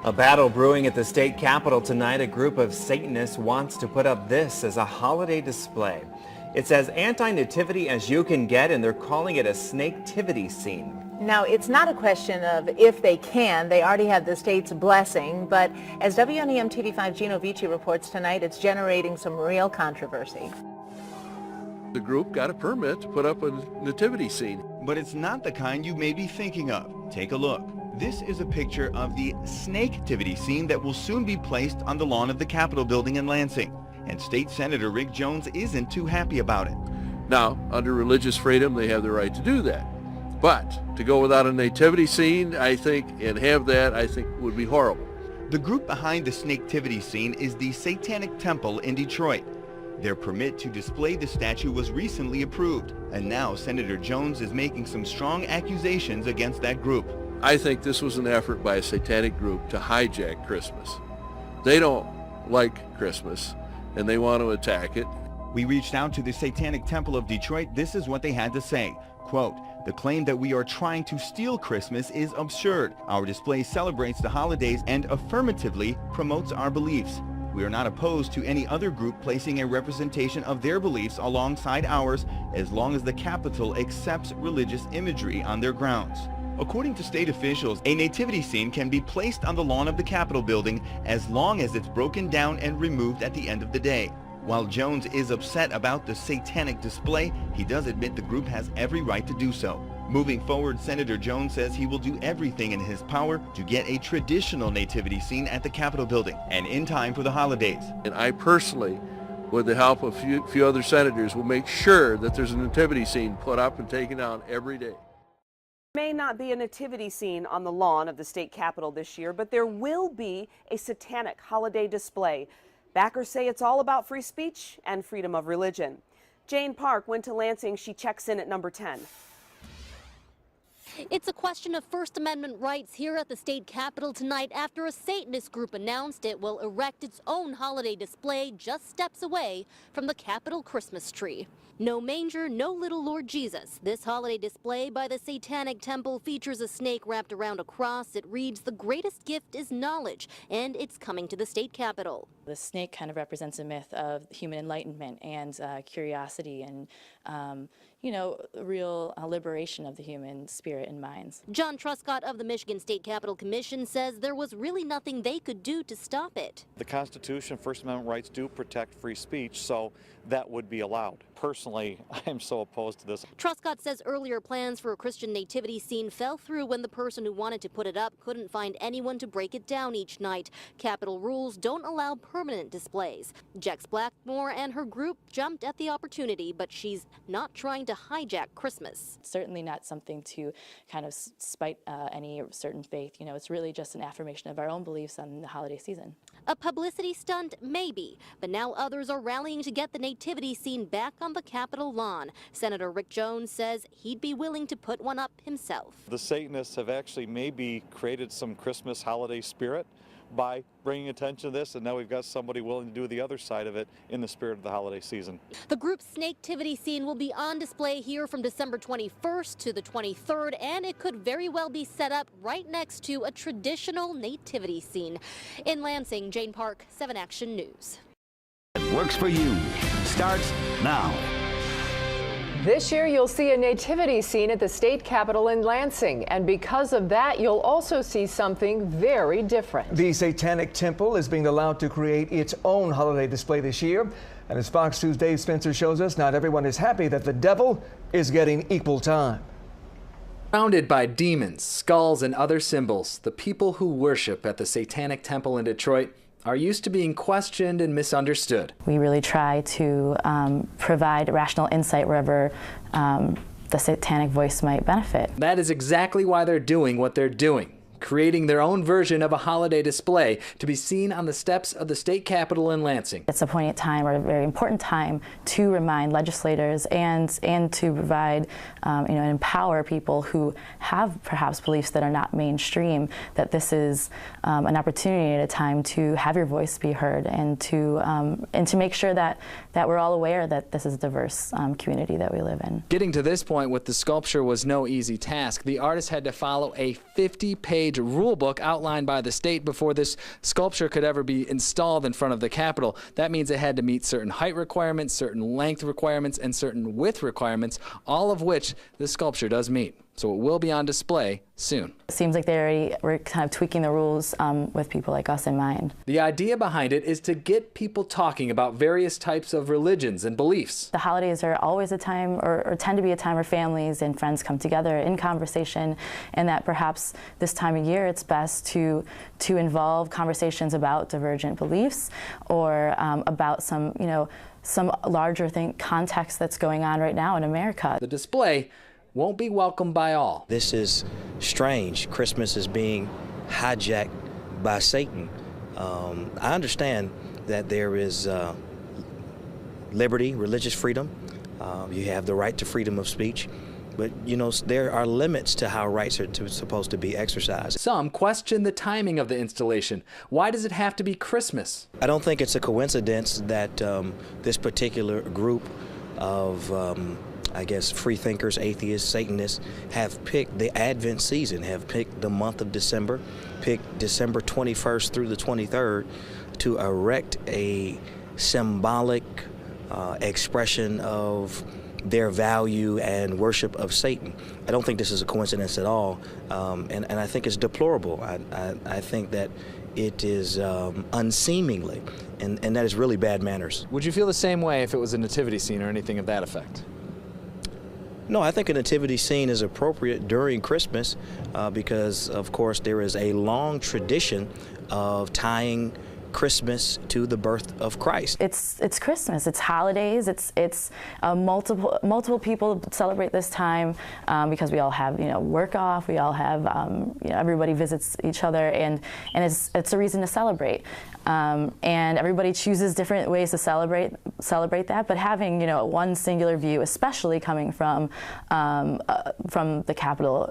A battle brewing at the state capitol tonight. A group of Satanists wants to put up this as a holiday display. It's as anti-nativity as you can get, and they're calling it a snaketivity scene. Now, it's not a question of if they can. They already have the state's blessing. But as WNEM TV5 Gino Vici reports tonight, it's generating some real controversy. The group got a permit to put up a nativity scene. But it's not the kind you may be thinking of. Take a look. This is a picture of the snaketivity scene that will soon be placed on the lawn of the Capitol building in Lansing. And State Senator Rick Jones isn't too happy about it. Now, under religious freedom, they have the right to do that. But to go without a nativity scene, I think, and have that, I think would be horrible. The group behind the snaketivity scene is the Satanic Temple in Detroit. Their permit to display the statue was recently approved, and now Senator Jones is making some strong accusations against that group. I think this was an effort by a satanic group to hijack Christmas. They don't like Christmas, and they want to attack it. We reached out to the Satanic Temple of Detroit. This is what they had to say. Quote, "The claim that we are trying to steal Christmas is absurd. Our display celebrates the holidays and affirmatively promotes our beliefs. We are not opposed to any other group placing a representation of their beliefs alongside ours as long as the Capitol accepts religious imagery on their grounds." According to state officials, a nativity scene can be placed on the lawn of the Capitol building as long as it's broken down and removed at the end of the day. While Jones is upset about the satanic display, he does admit the group has every right to do so. Moving forward, Senator Jones says he will do everything in his power to get a traditional nativity scene at the Capitol building and in time for the holidays. And I personally, with the help of a few other senators, will make sure that there's a nativity scene put up and taken down every day. May not be a nativity scene on the lawn of the state capitol this year, but there will be a satanic holiday display. Backers say it's all about free speech and freedom of religion. Jane Park went to Lansing. She checks in at number 10. It's a question of First Amendment rights here at the state capitol tonight after a Satanist group announced it will erect its own holiday display just steps away from the Capitol Christmas tree. No manger, no little Lord Jesus. This holiday display by the Satanic Temple features a snake wrapped around a cross. It reads, "The greatest gift is knowledge," and it's coming to the state capitol. The snake kind of represents a myth of human enlightenment and curiosity and, real liberation of the human spirit and minds. John Truscott of the Michigan State Capitol Commission says there was really nothing they could do to stop it. The Constitution, First Amendment rights do protect free speech, so that would be allowed. Personally, I am so opposed to this. Truscott says earlier plans for a Christian nativity scene fell through when the person who wanted to put it up couldn't find anyone to break it down each night. Capitol rules don't allow permanent displays. Jex Blackmore and her group jumped at the opportunity, but she's not trying to hijack Christmas. Certainly not something to kind of spite any certain faith. It's really just an affirmation of our own beliefs on the holiday season. A publicity stunt, maybe, but now others are rallying to get the nativity scene back on the Capitol lawn. Senator Rick Jones says he'd be willing to put one up himself. The Satanists have actually maybe created some Christmas holiday spirit by bringing attention to this, and now we've got somebody willing to do the other side of it in the spirit of the holiday season. The group's snaketivity scene will be on display here from December 21st to the 23rd, and it could very well be set up right next to a traditional nativity scene. In Lansing, Jane Park, 7 Action News. It works for you. Starts now. This year, you'll see a nativity scene at the state capitol in Lansing, and because of that, you'll also see something very different. The Satanic Temple is being allowed to create its own holiday display this year, and as Fox 2's Dave Spencer shows us, not everyone is happy that the devil is getting equal time. Surrounded by demons, skulls, and other symbols, the people who worship at the Satanic Temple in Detroit are used to being questioned and misunderstood. We really try to provide rational insight wherever the satanic voice might benefit. That is exactly why they're doing what they're doing, creating their own version of a holiday display to be seen on the steps of the state capitol in Lansing. It's a poignant time, or a very important time, to remind legislators and to provide, and empower people who have perhaps beliefs that are not mainstream, that this is an opportunity at a time to have your voice be heard and to make sure that we're all aware that this is a diverse community that we live in. Getting to this point with the sculpture was no easy task. The artist had to follow a 50-page 20-page rule book outlined by the state before this sculpture could ever be installed in front of the Capitol. That means it had to meet certain height requirements, certain length requirements, and certain width requirements, all of which this sculpture does meet. So it will be on display soon. It seems like they already were kind of tweaking the rules with people like us in mind. The idea behind it is to get people talking about various types of religions and beliefs. The holidays are always a time, or tend to be a time where families and friends come together in conversation, and that perhaps this time of year it's best to involve conversations about divergent beliefs or about some larger context that's going on right now in America. The display won't be welcomed by all. This is strange. Christmas is being hijacked by Satan. I understand that there is liberty, religious freedom. You have the right to freedom of speech. But, there are limits to how rights are supposed to be exercised. Some question the timing of the installation. Why does it have to be Christmas? I don't think it's a coincidence that this particular group of free thinkers, atheists, Satanists have picked the Advent season, have picked the month of December, picked December 21st through the 23rd to erect a symbolic expression of their value and worship of Satan. I don't think this is a coincidence at all, and I think it's deplorable. I think that it is unseemly, and that is really bad manners. Would you feel the same way if it was a nativity scene or anything of that effect? No, I think a nativity scene is appropriate during Christmas because, of course, there is a long tradition of tying Christmas to the birth of Christ. It's Christmas. It's holidays. It's multiple people celebrate this time because we all have work off. We all have everybody visits each other, and it's a reason to celebrate. And everybody chooses different ways to celebrate that. But having one singular view, especially coming from the Capitol,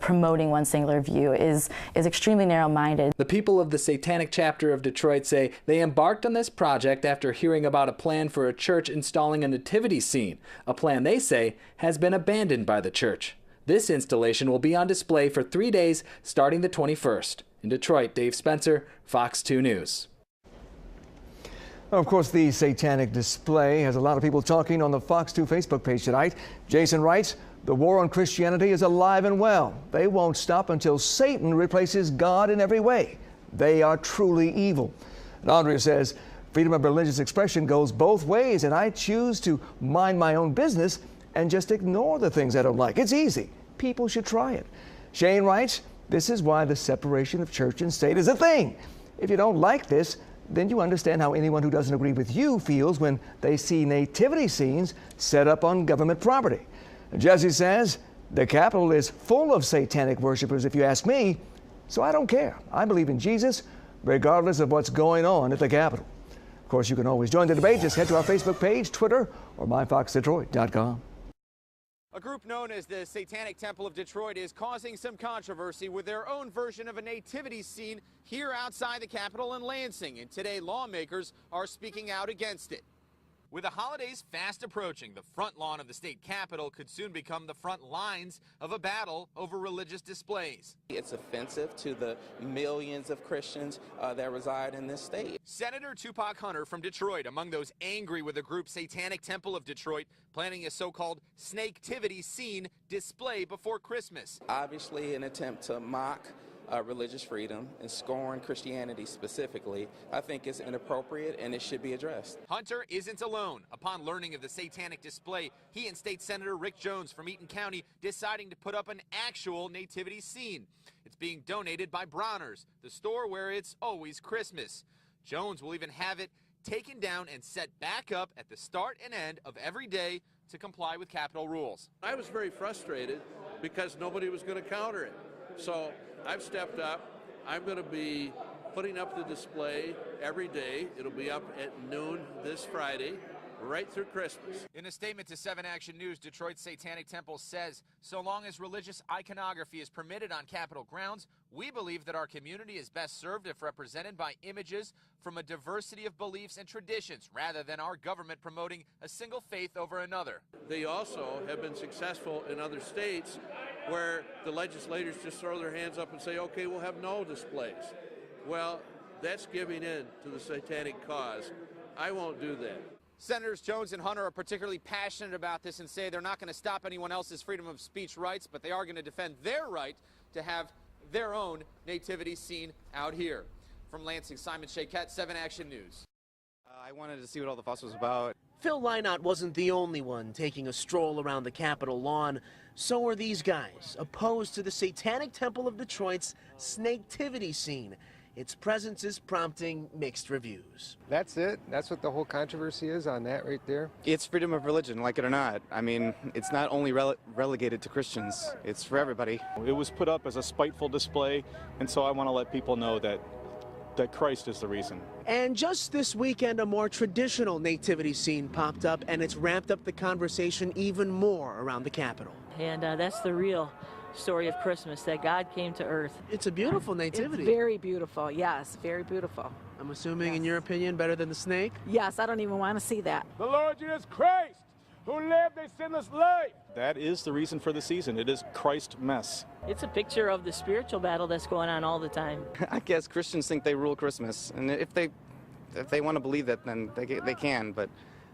promoting one singular view is extremely narrow-minded. The people of the Satanic chapter of Detroit say they embarked on this project after hearing about a plan for a church installing a nativity scene, a plan they say has been abandoned by the church. This installation will be on display for 3 days starting the 21st. In Detroit, Dave Spencer, Fox 2 News. Of course, the Satanic display has a lot of people talking on the Fox 2 Facebook page tonight. Jason writes, "The war on Christianity is alive and well. They won't stop until Satan replaces God in every way. They are truly evil." And Andrea says, "Freedom of religious expression goes both ways, and I choose to mind my own business and just ignore the things I don't like. It's easy. People should try it." Shane writes, "This is why the separation of church and state is a thing. If you don't like this, then you understand how anyone who doesn't agree with you feels when they see nativity scenes set up on government property." Jesse says, "The Capitol is full of satanic worshipers, if you ask me, so I don't care. I believe in Jesus, regardless of what's going on at the Capitol." Of course, you can always join the debate. Just head to our Facebook page, Twitter, or myfoxdetroit.com. A group known as the Satanic Temple of Detroit is causing some controversy with their own version of a nativity scene here outside the Capitol in Lansing, and today lawmakers are speaking out against it. With the holidays fast approaching, the front lawn of the state capitol could soon become the front lines of a battle over religious displays. It's offensive to the millions of Christians that reside in this state. Senator Tupac Hunter from Detroit, among those angry with the group Satanic Temple of Detroit, planning a so-called snaketivity scene display before Christmas. Obviously an attempt to mock religious freedom and scorn Christianity specifically, I think is inappropriate and it should be addressed. Hunter isn't alone. Upon learning of the satanic display, he and State Senator Rick Jones from Eaton County deciding to put up an actual nativity scene. It's being donated by Bronner's, the store where it's always Christmas. Jones will even have it taken down and set back up at the start and end of every day to comply with Capitol rules. I was very frustrated because nobody was going to counter it. So I've stepped up. I'm going to be putting up the display every day. It'll be up at noon this Friday, right through Christmas. In a statement to 7 Action News, Detroit's Satanic Temple says, so long as religious iconography is permitted on Capitol grounds, we believe that our community is best served if represented by images from a diversity of beliefs and traditions, rather than our government promoting a single faith over another. They also have been successful in other states where the legislators just throw their hands up and say, okay, we'll have no displays. Well, that's giving in to the satanic cause. I won't do that. Senators Jones and Hunter are particularly passionate about this and say they're not going to stop anyone else's freedom of speech rights, but they are going to defend their right to have their own nativity scene out here. From Lansing, Simon Shaquette, 7 Action News. I wanted to see what all the fuss was about. Phil Lynott wasn't the only one taking a stroll around the Capitol lawn. So are these guys, opposed to the Satanic Temple of Detroit's snaketivity scene. Its presence is prompting mixed reviews. That's it? That's what the whole controversy is on that right there? It's freedom of religion, like it or not. I mean, it's not only relegated to Christians, it's for everybody. It was put up as a spiteful display, and so I want to let people know that Christ is the reason. And just this weekend, a more traditional nativity scene popped up, and it's ramped up the conversation even more around the Capitol. And that's the real story of Christmas, that God came to earth. It's a beautiful nativity. It's very beautiful, yes, very beautiful. I'm assuming, in your opinion, better than the snake? Yes, I don't even want to see that. The Lord Jesus Christ, who lived a sinless life. That is the reason for the season. It is Christ mess. It's a picture of the spiritual battle that's going on all the time. I guess Christians think they rule Christmas, and if they want to believe that, then they can, but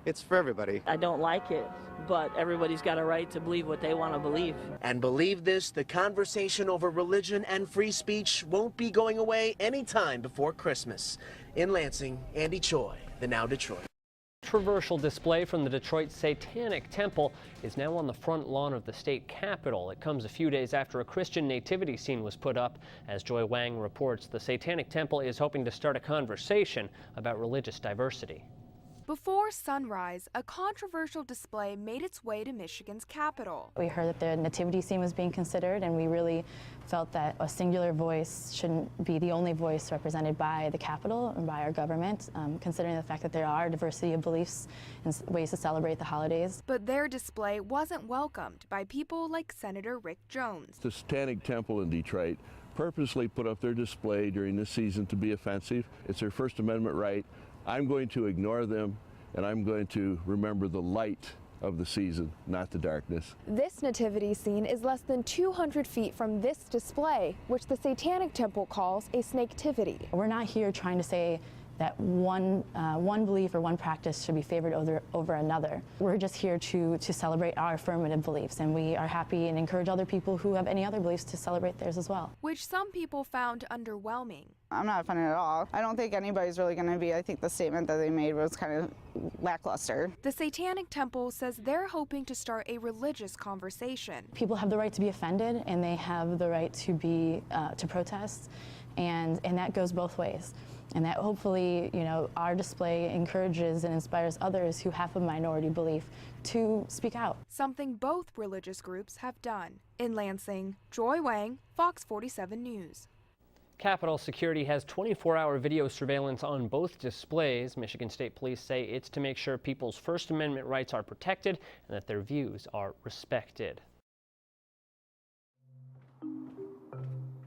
it's for everybody. I don't like it, but everybody's got a right to believe what they want to believe. And believe this, the conversation over religion and free speech won't be going away anytime before Christmas. In Lansing, Andy Choi, the Now Detroit. Controversial display from the Detroit Satanic Temple is now on the front lawn of the state capitol. It comes a few days after a Christian nativity scene was put up. As Joy Wang reports, the Satanic Temple is hoping to start a conversation about religious diversity. Before sunrise, a controversial display made its way to Michigan's capital. We heard that the nativity scene was being considered, and we really felt that a singular voice shouldn't be the only voice represented by the Capitol and by our government, considering the fact that there are diversity of beliefs and ways to celebrate the holidays. But their display wasn't welcomed by people like Senator Rick Jones. The Satanic Temple in Detroit purposely put up their display during this season to be offensive. It's their First Amendment right. I'm going to ignore them, and I'm going to remember the light of the season, not the darkness. This nativity scene is less than 200 feet from this display, which the Satanic Temple calls a snaketivity. We're not here trying to say that one belief or one practice should be favored over another. We're just here to celebrate our affirmative beliefs, and we are happy and encourage other people who have any other beliefs to celebrate theirs as well. Which some people found underwhelming. I'm not offended at all. I don't think anybody's really going to be. I think the statement that they made was kind of lackluster. The Satanic Temple says they're hoping to start a religious conversation. People have the right to be offended, and they have the right to protest, and that goes both ways. And that hopefully, our display encourages and inspires others who have a minority belief to speak out. Something both religious groups have done. In Lansing, Joy Wang, Fox 47 News. Capitol Security has 24-hour video surveillance on both displays. Michigan State Police say it's to make sure people's First Amendment rights are protected and that their views are respected.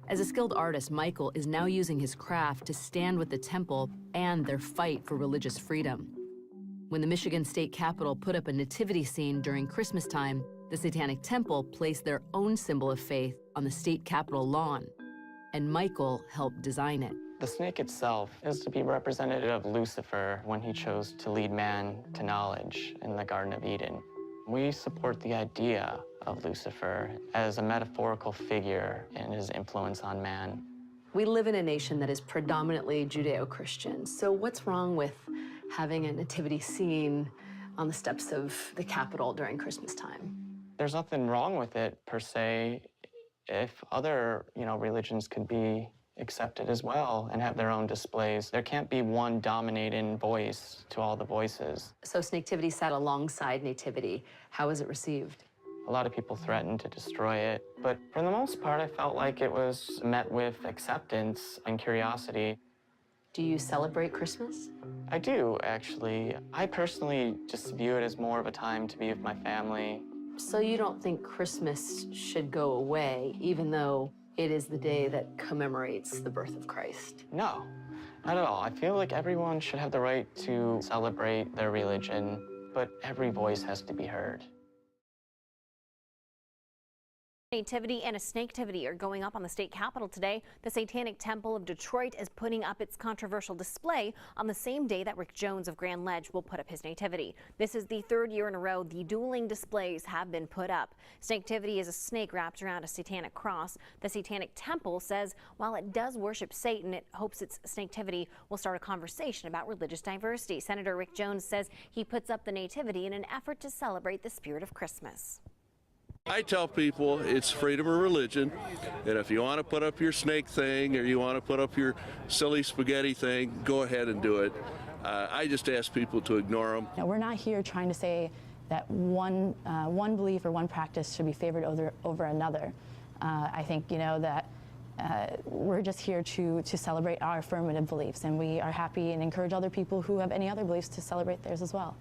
As a skilled artist, Michael is now using his craft to stand with the temple and their fight for religious freedom. When the Michigan State Capitol put up a nativity scene during Christmas time, the Satanic Temple placed their own symbol of faith on the state capitol lawn, and Michael helped design it. The snake itself is to be representative of Lucifer when he chose to lead man to knowledge in the Garden of Eden. We support the idea of Lucifer as a metaphorical figure in his influence on man. We live in a nation that is predominantly Judeo-Christian, so what's wrong with having a nativity scene on the steps of the Capitol during Christmas time? There's nothing wrong with it, per se, if other, religions could be accepted as well and have their own displays. There can't be one dominating voice to all the voices. So Snaketivity sat alongside Nativity. How was it received? A lot of people threatened to destroy it, but for the most part, I felt like it was met with acceptance and curiosity. Do you celebrate Christmas? I do, actually. I personally just view it as more of a time to be with my family. So you don't think Christmas should go away, even though it is the day that commemorates the birth of Christ? No, not at all. I feel like everyone should have the right to celebrate their religion, but every voice has to be heard. Nativity and a snaketivity are going up on the state capitol today. The Satanic Temple of Detroit is putting up its controversial display on the same day that Rick Jones of Grand Ledge will put up his nativity. This is the third year in a row the dueling displays have been put up. Snaketivity is a snake wrapped around a satanic cross. The Satanic Temple says while it does worship Satan, it hopes its snaketivity will start a conversation about religious diversity. Senator Rick Jones says he puts up the nativity in an effort to celebrate the spirit of Christmas. I tell people it's freedom of religion, and if you want to put up your snake thing or you want to put up your silly spaghetti thing, go ahead and do it. I just ask people to ignore them. We're not here trying to say that one belief or one practice should be favored over another. I think that we're just here to celebrate our affirmative beliefs, and we are happy and encourage other people who have any other beliefs to celebrate theirs as well.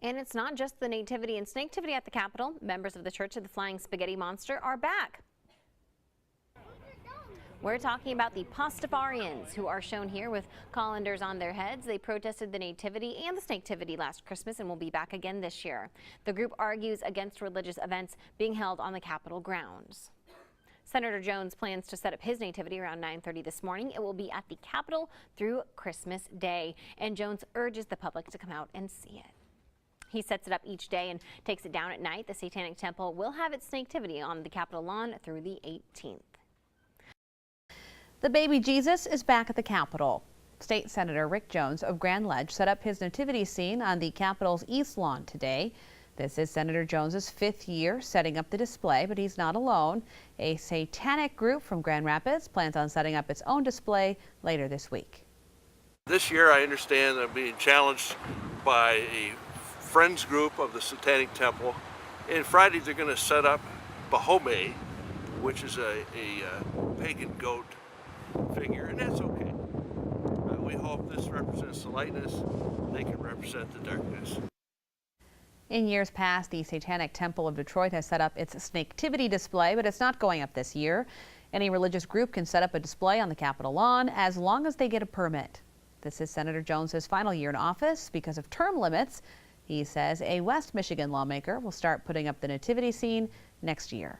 And it's not just the nativity and snaketivity at the Capitol. Members of the Church of the Flying Spaghetti Monster are back. We're talking about the Pastafarians, who are shown here with colanders on their heads. They protested the nativity and the snaketivity last Christmas and will be back again this year. The group argues against religious events being held on the Capitol grounds. Senator Jones plans to set up his nativity around 9:30 this morning. It will be at the Capitol through Christmas Day, and Jones urges the public to come out and see it. He sets it up each day and takes it down at night. The Satanic Temple will have its snaketivity on the Capitol lawn through the 18th. The baby Jesus is back at the Capitol. State Senator Rick Jones of Grand Ledge set up his nativity scene on the Capitol's East Lawn today. This is Senator Jones's 5th year setting up the display, but he's not alone. A Satanic group from Grand Rapids plans on setting up its own display later this week. This year I understand I'm being challenged by a friends group of the Satanic Temple, and Friday they're going to set up Bahome, which is a pagan goat figure, and that's okay. We hope this represents the lightness, they can represent the darkness. In years past, the Satanic Temple of Detroit has set up its snaketivity display, but it's not going up this year. Any religious group can set up a display on the Capitol lawn as long as they get a permit. This is Senator Jones's final year in office because of term limits. He says a West Michigan lawmaker will start putting up the nativity scene next year.